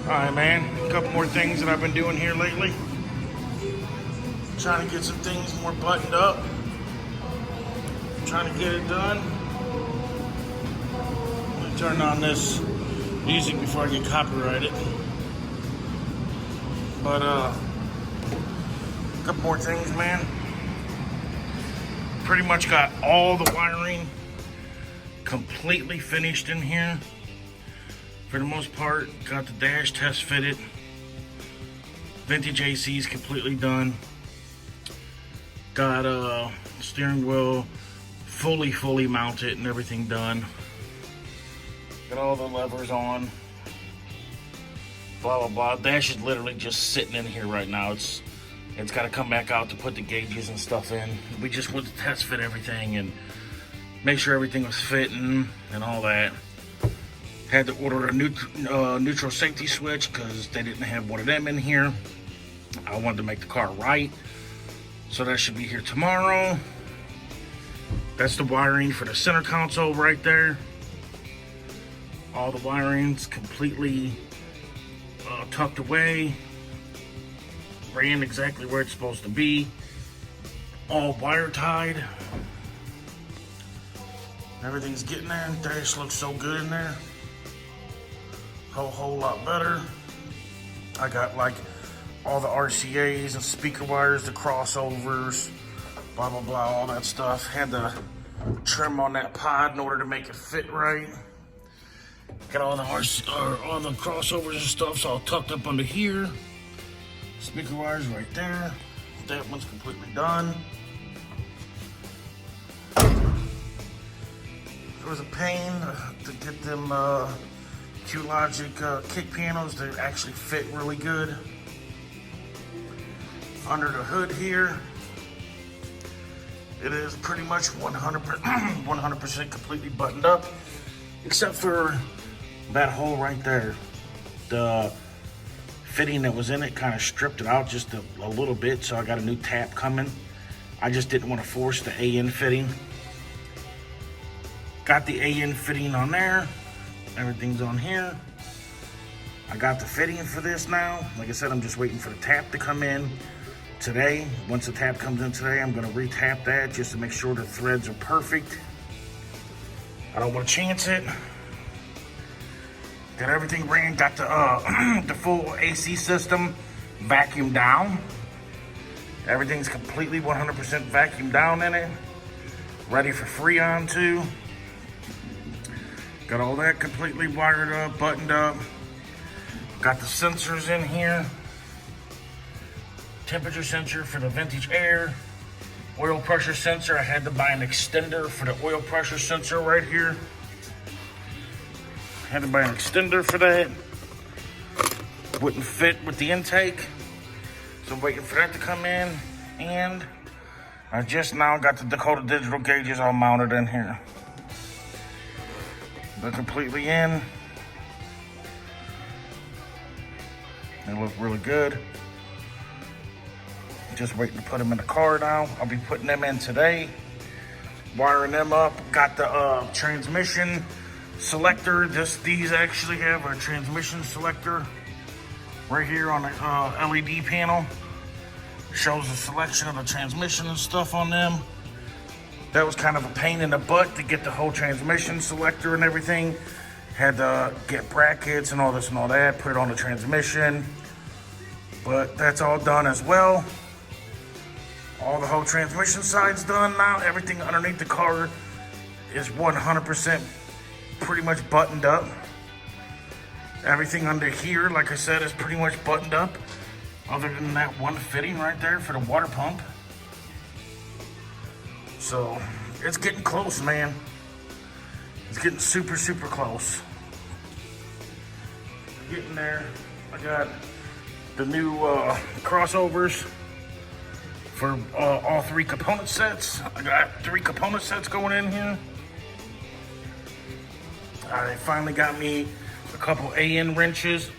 Alright, man, a couple more things that I've been doing here lately. Trying to get some things more buttoned up. Trying to get it done. Let me turn on this music before I get copyrighted. But, a couple more things, man. Pretty much got all the wiring completely finished in here. For the most part, got the dash test fitted. Vintage AC is completely done. Got steering wheel fully mounted and everything done. Got all the levers on. Blah blah blah. Dash is literally just sitting in here right now. It's got to come back out to put the gauges and stuff in. We just went to test fit everything and make sure everything was fitting and all that. Had to order a neutral safety switch because they didn't have one of them in here. I wanted to make the car right. So that should be here tomorrow. That's the wiring for the center console right there. All the wiring's completely tucked away. Ran exactly where it's supposed to be. All wire tied. Everything's getting there. Dash looks so good in there. Whole lot better. I got like all the RCAs and speaker wires, the crossovers, blah blah blah, all that stuff. Had to trim on that pod in order to make it fit right. Got all the all the crossovers and stuff all tucked up under here. Speaker wires right there. That one's completely done. It was a pain to get them Q-Logic kick panels to actually fit really good. Under the hood here, it is pretty much 100% completely buttoned up, except for that hole right there. The fitting that was in it kind of stripped it out just a little bit, so I got a new tap coming. I just didn't want to force the AN fitting. Got the AN fitting on there. Everything's on here. I got the fitting for this now. Like I said, I'm just waiting for the tap to come in today. Once the tap comes in today, I'm gonna re-tap that just to make sure the threads are perfect. I don't want to chance it. Got everything ran. Got the the full AC system vacuumed down. Everything's completely 100% vacuumed down in it. Ready for Freon too. Got all that completely wired up, buttoned up. Got the sensors in here. Temperature sensor for the vintage air. Oil pressure sensor. I had to buy an extender for the oil pressure sensor right here. Had to buy an extender for that. Wouldn't fit with the intake. So I'm waiting for that to come in. And I just now got the Dakota digital gauges all mounted in here. They're completely in. They look really good. Just waiting to put them in the car now. I'll be putting them in today. Wiring them up. Got the transmission selector. These actually have a transmission selector right here on the LED panel. Shows the selection of the transmission and stuff on them. That was kind of a pain in the butt to get the whole transmission selector and everything. Had to get brackets and all this and all that, put it on the transmission. But that's all done as well. All the whole transmission side's done now. Everything underneath the car is 100% pretty much buttoned up. Everything under here, like I said, is pretty much buttoned up. Other than that one fitting right there for the water pump. So, it's getting close, man. It's getting super close. Getting there. I got the new crossovers for all 3 component sets. I got 3 component sets going in here. They finally got me a couple AN wrenches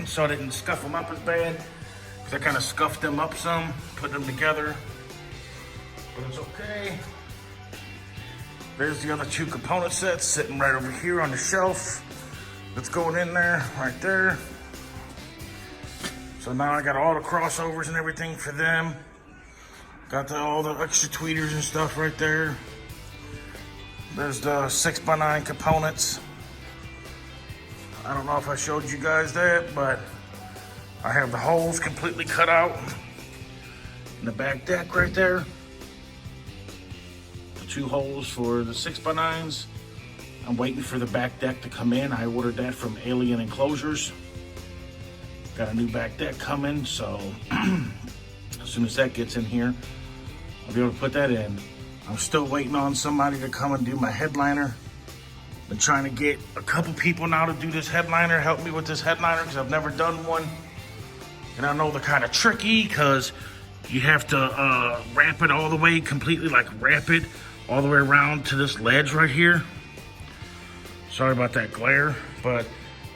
so I didn't scuff them up as bad. Because I kind of scuffed them up some, put them together. But it's okay. There's the other 2 component sets sitting right over here on the shelf. That's going in there, right there. So now I got all the crossovers and everything for them. Got all the extra tweeters and stuff right there. There's the 6x9 components. I don't know if I showed you guys that, but I have the holes completely cut out in the back deck right there. The 2 holes for the 6x9s. I'm waiting for the back deck to come in. I ordered that from Alien Enclosures. Got a new back deck coming, so as soon as that gets in here, I'll be able to put that in. I'm still waiting on somebody to come and do my headliner. Been trying to get a couple people now to do this headliner, help me with this headliner, because I've never done one. And I know they're kind of tricky because you have to wrap it all the way completely, like wrap it all the way around to this ledge right here. Sorry about that glare, but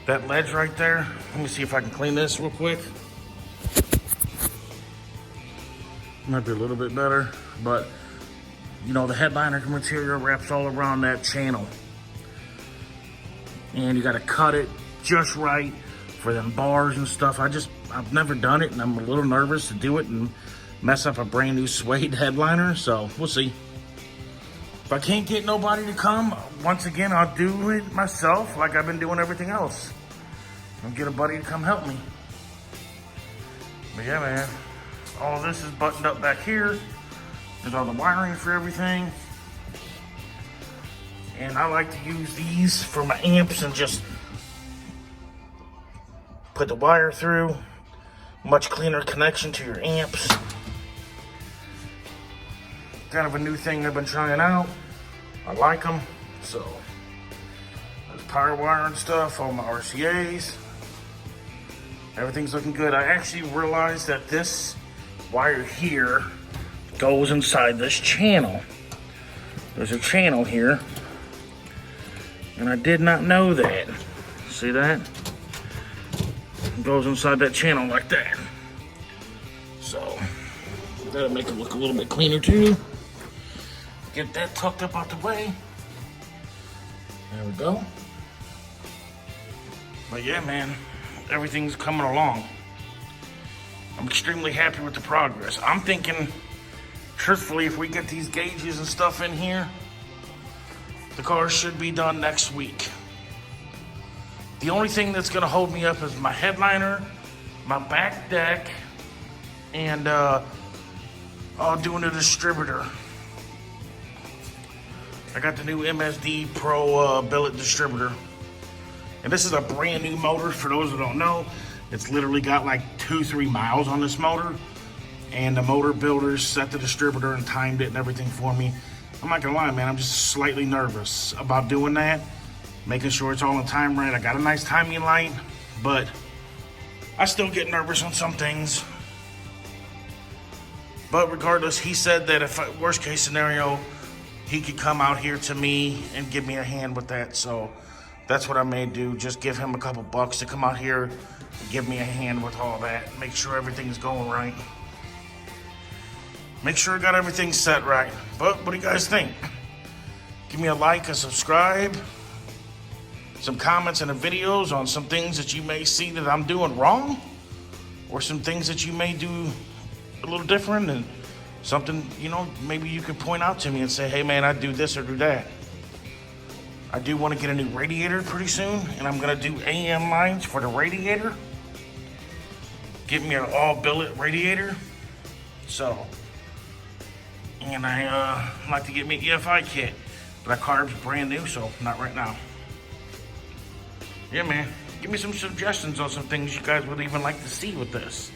that ledge right there, let me see if I can clean this real quick. Might be a little bit better, but you know, the headliner material wraps all around that channel. And you gotta cut it just right for them bars and stuff. I've never done it, and I'm a little nervous to do it and mess up a brand new suede headliner, so we'll see. If I can't get nobody to come, once again, I'll do it myself like I've been doing everything else. I'll get a buddy to come help me. But yeah, man, all this is buttoned up back here. There's all the wiring for everything. And I like to use these for my amps and just put the wire through. Much cleaner connection to your amps. Kind of a new thing I've been trying out. I like them. So, there's power wire and stuff, all my RCAs. Everything's looking good. I actually realized that this wire here goes inside this channel. There's a channel here. And I did not know that. See that? It goes inside that channel like that. So, that'll make it look a little bit cleaner too. Get that tucked up out the way. There we go. But yeah, man, everything's coming along. I'm extremely happy with the progress. I'm thinking, truthfully, if we get these gauges and stuff in here, the car should be done next week. The only thing that's gonna hold me up is my headliner, my back deck, and doing a distributor. I got the new MSD Pro billet distributor. And this is a brand new motor, for those who don't know. It's literally got like 2-3 miles on this motor. And the motor builders set the distributor and timed it and everything for me. I'm not gonna lie, man, I'm just slightly nervous about doing that. Making sure it's all on time right. I got a nice timing light, but I still get nervous on some things. But regardless, he said that if worst case scenario, he could come out here to me and give me a hand with that. So that's what I may do. Just give him a couple bucks to come out here and give me a hand with all that. Make sure everything's going right. Make sure I got everything set right. But what do you guys think? Give me a like, a subscribe, some comments in the videos on some things that you may see that I'm doing wrong, or some things that you may do a little different, and something, you know, maybe you could point out to me and say, hey man, I do this or do that. I do want to get a new radiator pretty soon, and I'm going to do AM lines for the radiator. Get me an all billet radiator. So, and I like to get me an EFI kit, but that car's brand new, so not right now. Yeah, man, give me some suggestions on some things you guys would even like to see with this.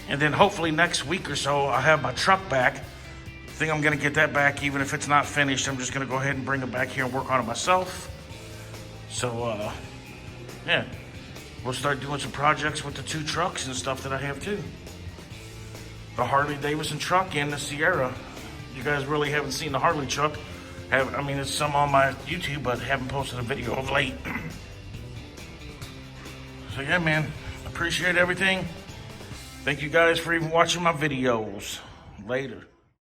And then hopefully next week or so, I'll have my truck back. I think I'm gonna get that back, even if it's not finished. I'm just gonna go ahead and bring it back here and work on it myself. So, yeah, we'll start doing some projects with the 2 trucks and stuff that I have too. The Harley Davidson truck and the Sierra. You guys really haven't seen the Harley truck. I mean, it's some on my YouTube, but haven't posted a video of late. So yeah, man, appreciate everything. Thank you guys for even watching my videos. Later.